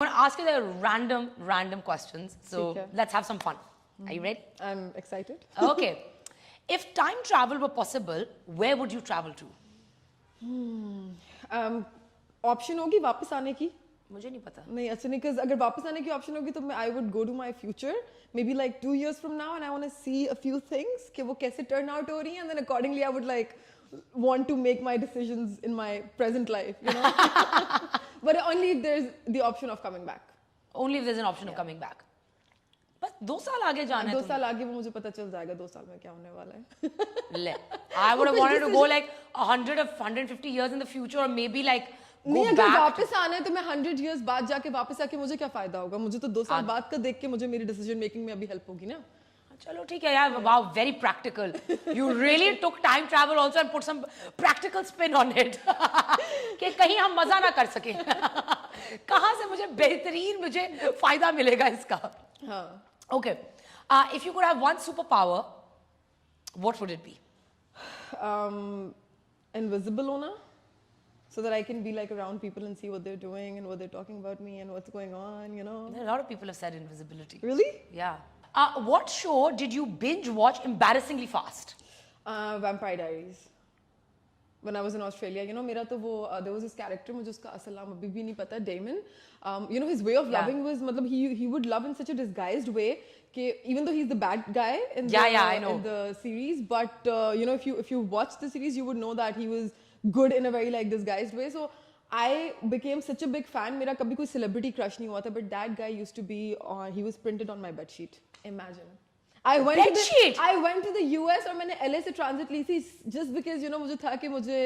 going to ask you the random questions. So let's have some fun. Are you ready? I'm excited. Okay. If time travel were possible, where would you travel to? Option होगी वापस आने की? मुझे नहीं पता. नहीं अच्छा नहीं because अगर वापस आने की option होगी तो मैं I would go to my future maybe like 2 years from now and I want to see a few things कि वो कैसे turn out हो रही हैं and then accordingly I would like want to make my decisions in my present life, you know. But only if there's the option of coming back. Only if there's an option of coming back. बस 2 साल आगे जाना है. 2 साल आगे वो मुझे पता चल जाएगा 2 साल में क्या होने वाला है. ले. I would have wanted to go like 100 or 150 years in the future or maybe like नहीं अगर वापस आना है तो मैं 100 years बाद जाके वापस आके मुझे क्या फायदा होगा. मुझे तो 2 साल बाद का देख के मुझे मेरी डिसीजन मेकिंग में अभी हेल्प होगी ना. चलो ठीक है यार. Wow, very practical. You really took time travel also and put some practical spin on it. कि कहीं हम मजा ना कर सके. कहाँ से मुझे बेहतरीन मुझे फायदा मिलेगा इसका. हाँ. Okay. If you could have one superpower, what would it be? Invisible होना. So that I can be like around people and see what they're doing and what they're talking about me and what's going on, you know. A lot of people have said invisibility. Really? Yeah. What show did you binge watch embarrassingly fast? Vampire Diaries. When I was in Australia, you know, मेरा तो वो there was this character मुझे उसका असल नाम अभी भी नहीं पता. Damon. You know, his way of loving was मतलब he would love in such a disguised way. कि even though he's the bad guy in the series, but you know, if you watch the series, you would know that he was good in a very like disguised way. So I became such a big fan. मेरा कभी कोई celebrity crush नहीं हुआ था, but that guy used to be he was printed on my bed sheet. Imagine. I went to the US और मैंने LA से transit ली थी just because you know मुझे था कि मुझे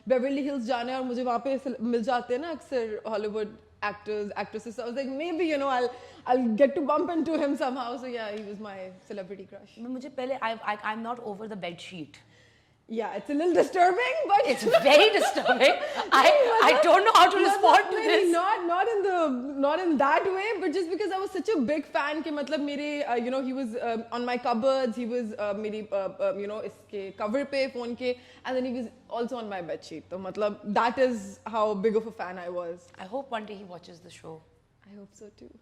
Beverly Hills जाना है और मुझे वहाँ पे मिल जाते हैं ना अक्सर Hollywood actors, actresses. So I was like maybe you know I'll get to bump into him somehow. So yeah, he was my celebrity crush. मुझे पहले I'm not over the bed sheet. Yeah, it's a little disturbing, but it's very disturbing. I don't know how to respond to this. Not in that way, but just because I was such a big fan कि मतलब मेरे you know he was on my cupboards, he was मेरी you know इसके cover पे phone के, and then he was also on my bed sheet. तो मतलब that is how big of a fan I was. I hope one day he watches the show. I hope so too.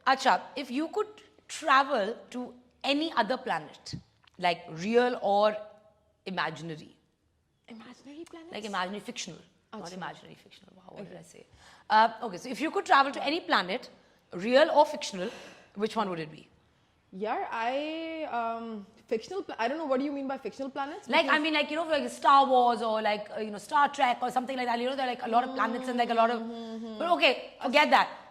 Acha, if you could travel to any other planet, like real or imaginary. Imaginary planets? Like imaginary fictional. Achha. Not imaginary fictional. Wow, what did I say? Okay, so if you could travel to any planet, real or fictional, which one would it be? Yeah, fictional. I don't know what do you mean by fictional planets. Like I mean, like you know, like Star Wars or like you know Star Trek or something like that. You know, there are like a lot of planets and like a lot of. But okay, forget that.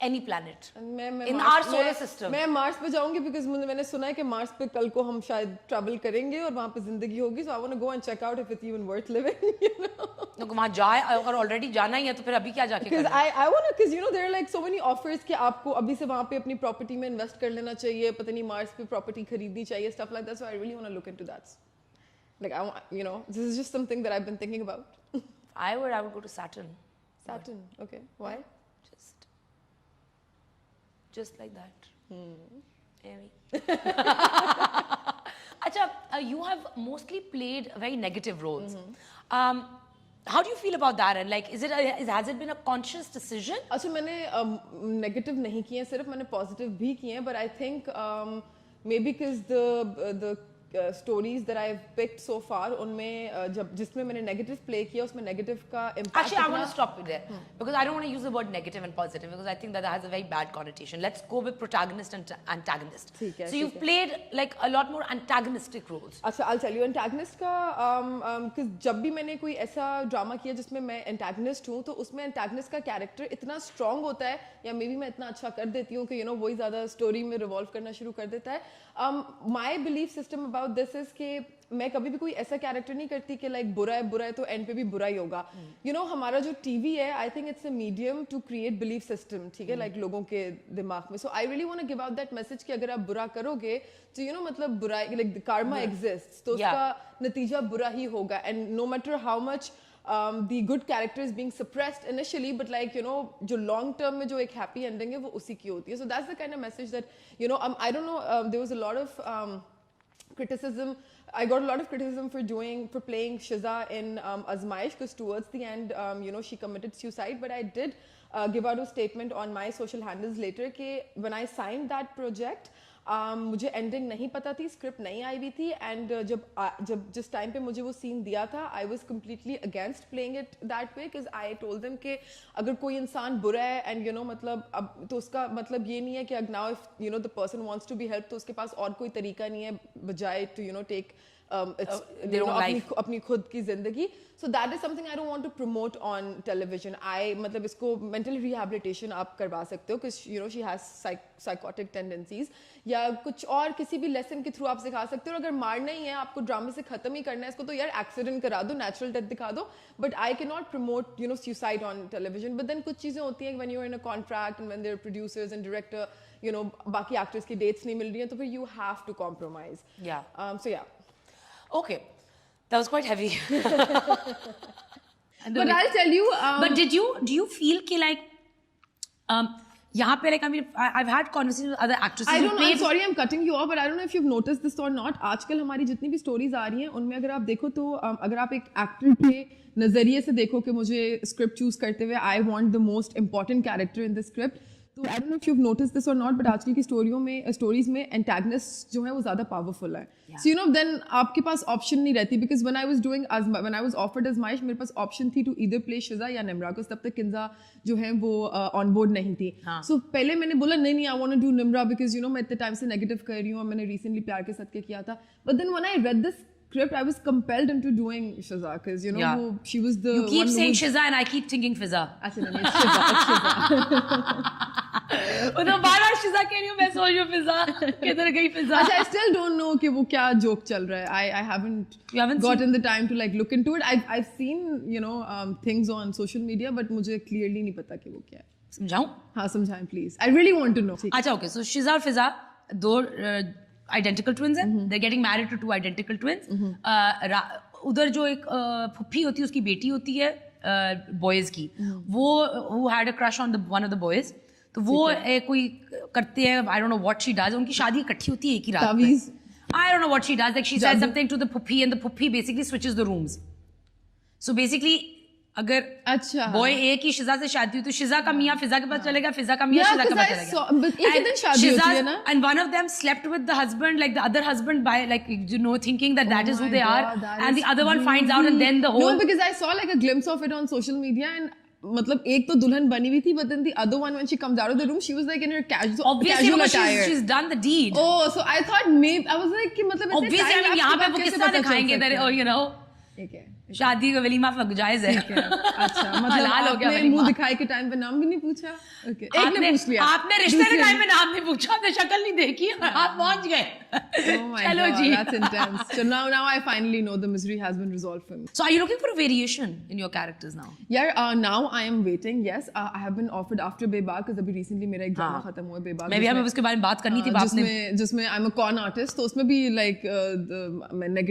Any planet. In our solar system. मैं Mars पे जाऊंगी because मैंने सुना है कि Mars पे कल को हम शायद travel करेंगे और वहाँ पे जिंदगी होगी. So I want to go and check out if it's even worth living. You know. तो वहाँ जाए अगर already जाना ही है तो फिर अभी क्या जाके करना? Because I want to because you know there are like so many offers कि आपको अभी से वहाँ पे अपनी property में invest कर लेना चाहिए. पता नहीं मार्स पे property खरीदनी चाहिए stuff like that. So I really want to look into that. Like I want, you know, this is just something that I've been thinking about. I would go to Saturn. Saturn. Okay. Why? Just like that. Acha, you have mostly played very negative roles. How do you feel about that? And like, has it been a conscious decision? अच्छा मैंने negative नहीं किए सिर्फ मैंने positive भी किए but I think maybe because the stories that I've picked so far उनमें जब जिसमें मैंने negative play किया उसमें negative का impact. Actually, I want to stop you there because I don't want to use the word negative and positive because I think that has a very bad connotation. Let's go with protagonist and antagonist. So you've played like a lot more antagonistic roles. अच्छा, I'll tell you antagonist का because जब भी मैंने कोई ऐसा drama किया जिसमें मैं antagonist हूँ तो उसमें antagonist का character इतना strong होता है या maybe मैं इतना अच्छा कर देती हूँ कि you know वही ज़्यादा story में revolve करना शुरू कर देता है. My belief system about this is कि मैं कभी भी कोई ऐसा कैरेक्टर नहीं करती कि लाइक बुरा है तो एंड पे भी बुरा ही होगा. यू नो हमारा जो टीवी है I think it's a medium to create belief system. ठीक है लाइक लोगों के दिमाग में. So I really want to give out that message कि अगर आप बुरा करोगे तो यू नो मतलब बुराई लाइक कार्मा एग्जिस्ट्स तो उसका नतीजा बुरा ही होगा. And no matter how much the good character is being suppressed initially, but like you know, जो long term में जो एक happy ending है वो उसी की होती है. So that's the kind of message that you know. I don't know. There was a lot of criticism. I got a lot of criticism for playing Shiza in Azmaish because towards the end, you know, she committed suicide. But I did give out a statement on my social handles later कि when I signed that project, मुझे ending नहीं पता थी, script नहीं आई हुई थी, and जब जिस टाइम पे मुझे वो सीन दिया था, I was completely against playing it that way, because I told them कि अगर कोई इंसान बुरा है एंड यू नो मतलब अब तो उसका मतलब ये नहीं है कि now if you know the person wants to be help तो उसके पास और कोई तरीका नहीं है बजाय टू यू नो टेक अपनी खुद की जिंदगी. So that is something I don't want to promote on television. मतलब इसको mental rehabilitation आप करवा सकते हो because you know she has psychotic tendencies, या कुछ और किसी भी lesson के through आप सिखा सकते हो. अगर मारना ही है, आपको ड्रामे से खत्म ही करना है इसको, तो यार एक्सीडेंट करा दो, नेचुरल डेथ दिखा दो. But I cannot promote you know suicide on television. But then कुछ चीजें होती हैं when you're in a contract and when there are producers and director, you know बाकी actors की dates नहीं मिल रही हैं, तो फिर you have to compromise. Yeah. So yeah. Okay, that was quite heavy. But I'll tell you. But do you feel कि like यहाँ पे like I mean I've had conversations with other actresses. I'm sorry I'm cutting you off, but I don't know if you've noticed this or not. आजकल हमारी जितनी भी stories आ रही हैं उनमें अगर आप देखो तो अगर आप एक actor के नजरिए से देखो कि मुझे script choose करते हुए I want the most important character in the script. तो I don't know if you've noticed this or not, but आजकल की stories में antagonist जो है वो ज़्यादा powerful है. Yeah. So you know then आपके पास option नहीं रहती, because when I was offered Azmayish मेरे पास option थी to either play Shiza या Nimra, because तब तक Kinza जो है वो on board नहीं थी. हाँ. So पहले मैंने बोला नहीं I want to do Nimra because you know मैं इतने time से negative कर रही हूँ और मैंने recently प्यार के साथ किया था. But then when I read this script, I was compelled into doing Shiza because you know she was the. You keep saying Shiza and I keep thinking Fiza. अच्छा नहीं, it's Shiza. तो बार-बार Shiza कह रही हूँ, मैं सोच रही हूँ Fiza किधर गई Fiza. अच्छा, I still don't know कि वो क्या joke चल रहा है. I haven't gotten the time to like look into it. I've seen you know things on social media, but मुझे clearly नहीं पता कि वो क्या है. समझाऊँ? हाँ समझाएं please. I really want to know. अच्छा okay, so Shiza और Fiza दो identical twins हैं. They're getting married to two identical twins. उधर जो एक फुप्पी होती है उसकी बेटी होती है boys की, वो who had a crush on one of the boys, तो वो कोई करते हैं, I don't know what she does, उनकी शादी इकट्ठी होती है एक ही रात में. I don't know what she does, like she says something to the puppy and the puppy basically switches the rooms. So basically अगर अच्छा बॉय ए की शिजा से शादी हुई तो शिजा का मियाँ फिजा के पास चलेगा, फिजा का मियाँ शिजा के पास चलेगा. एक ही दिन शादी होती है ना. And one of them slept with the husband, like the other husband, by like you know thinking that that is who they are, and the other one finds out, and then the whole. No, because I saw like a glimpse of it on social media, and मतलब एक तो दुल्हन बनी हुई थी, but then the other one when she comes out of the room she was like in her casual attire. She's done the deed. Oh, so I thought maybe I was like कि मतलब obviously I mean यहाँ पे वो किस तरह दिखाएंगे that oh you know ठीक है शादी का वलीमा जायज है. अच्छा मतलब आपने मुंह दिखाई के टाइम पे नाम भी नहीं पूछा. ओके एक ने पूछ लिया, आपने रिश्ते के टाइम में नाम नहीं पूछा, आपने शक्ल नहीं देखी और आप पहुंच गए. चलो जी, that's intense. So now I finally know the misery has been resolved for me. So are you looking for a variation in your characters now? Yeah, now I am waiting. Yes, I have been offered after Bebag because अभी recently मेरा एक drama खत्म हुआ Bebag. मैं भी हमें उसके बारे में बात करनी थी. जिसमें I'm a con artist, तो उसमें भी like negative